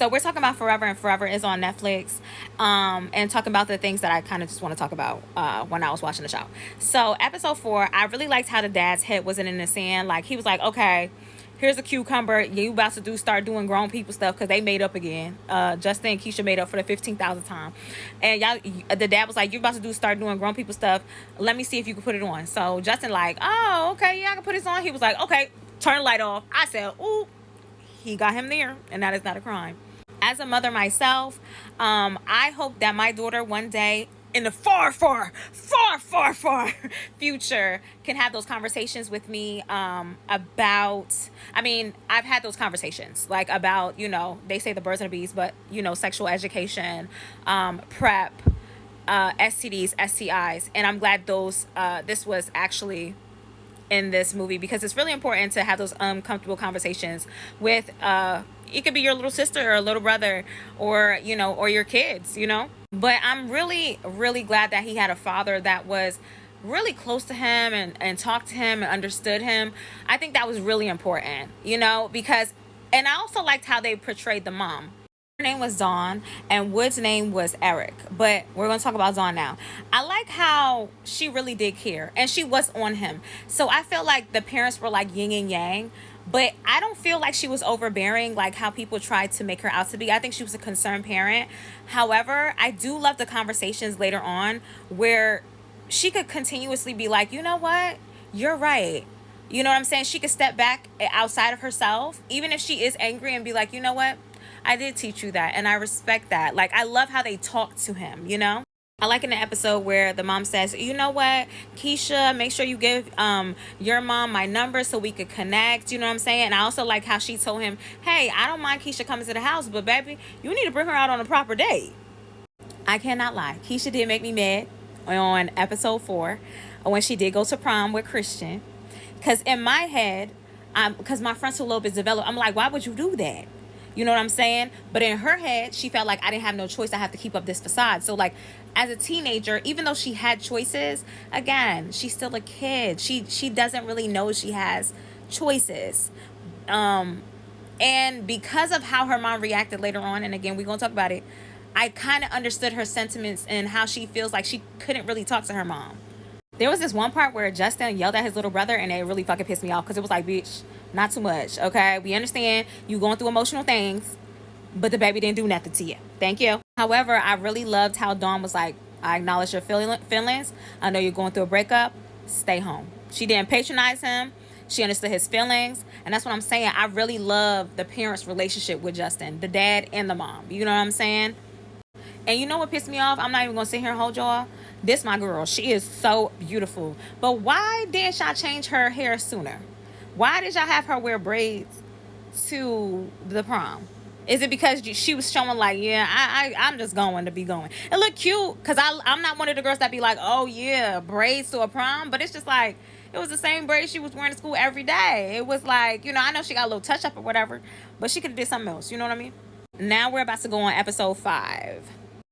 So we're talking about Forever, and Forever is on Netflix, and talking about the things that I kind of just want to talk about when I was watching the show. So episode 4, I really liked how the dad's head wasn't in the sand. Like, he was like, okay, here's a cucumber. You about to start doing grown people stuff because they made up again. Justin and Keisha made up for the 15,000th time, and y'all, the dad was like, you about to start doing grown people stuff. Let me see if you can put it on. So Justin like, oh, okay, yeah, I can put this on. He was like, okay, turn the light off. I said, ooh, he got him there, and that is not a crime. As a mother myself, I hope that my daughter one day in the far future can have those conversations with me about, I mean, I've had those conversations like about, they say the birds and the bees, but sexual education, prep, STDs, STIs, and I'm glad this was actually in this movie, because it's really important to have those uncomfortable conversations with it could be your little sister or little brother, or or your kids. But I'm really, really glad that he had a father that was really close to him, and talked to him and understood him. I think that was really important, because, and I also liked how they portrayed the mom. Her name was Dawn, and Wood's name was Eric, but we're going to talk about Dawn now. I like how she really did care, and she was on him. So I feel like the parents were like yin and yang, but I don't feel like she was overbearing like how people tried to make her out to be. I think she was a concerned parent. However, I do love the conversations later on where she could continuously be like, you know what, you're right. You know what I'm saying? She could step back outside of herself, even if she is angry, and be like, you know what, I did teach you that, and I respect that. Like, I love how they talk to him, I like in the episode where the mom says, you know what, Keisha, make sure you give your mom my number so we could connect. You know what I'm saying? And I also like how she told him, hey, I don't mind Keisha coming to the house, but baby, you need to bring her out on a proper date. I cannot lie. Keisha did make me mad on episode 4 when she did go to prom with Christian. Because in my head, because my frontal lobe is developed, I'm like, why would you do that? You know what I'm saying? But in her head, she felt like I didn't have no choice. I have to keep up this facade. So like, as a teenager, even though she had choices, again, she's still a kid. She doesn't really know she has choices. And because of how her mom reacted later on, and again, we're going to talk about it, I kind of understood her sentiments and how she feels like she couldn't really talk to her mom. There was this one part where Justin yelled at his little brother, and it really fucking pissed me off, because it was like, bitch, not too much, okay? We understand you going through emotional things, but the baby didn't do nothing to you. Thank you. However, I really loved how Dawn was like, I acknowledge your feelings. I know you're going through a breakup. Stay home. She didn't patronize him. She understood his feelings. And that's what I'm saying. I really love the parents' relationship with Justin, the dad and the mom. You know what I'm saying? And you know what pissed me off? I'm not even going to sit here and hold y'all. This my girl. She is so beautiful. But why didn't y'all change her hair sooner? Why did y'all have her wear braids to the prom? Is it because she was showing like, yeah, I'm just going to be going? It looked cute, because I'm not one of the girls that be like, oh yeah, braids to a prom. But it's just like, it was the same braids she was wearing to school every day. It was like, I know she got a little touch up or whatever, but she could have did something else. You know what I mean? Now we're about to go on episode 5.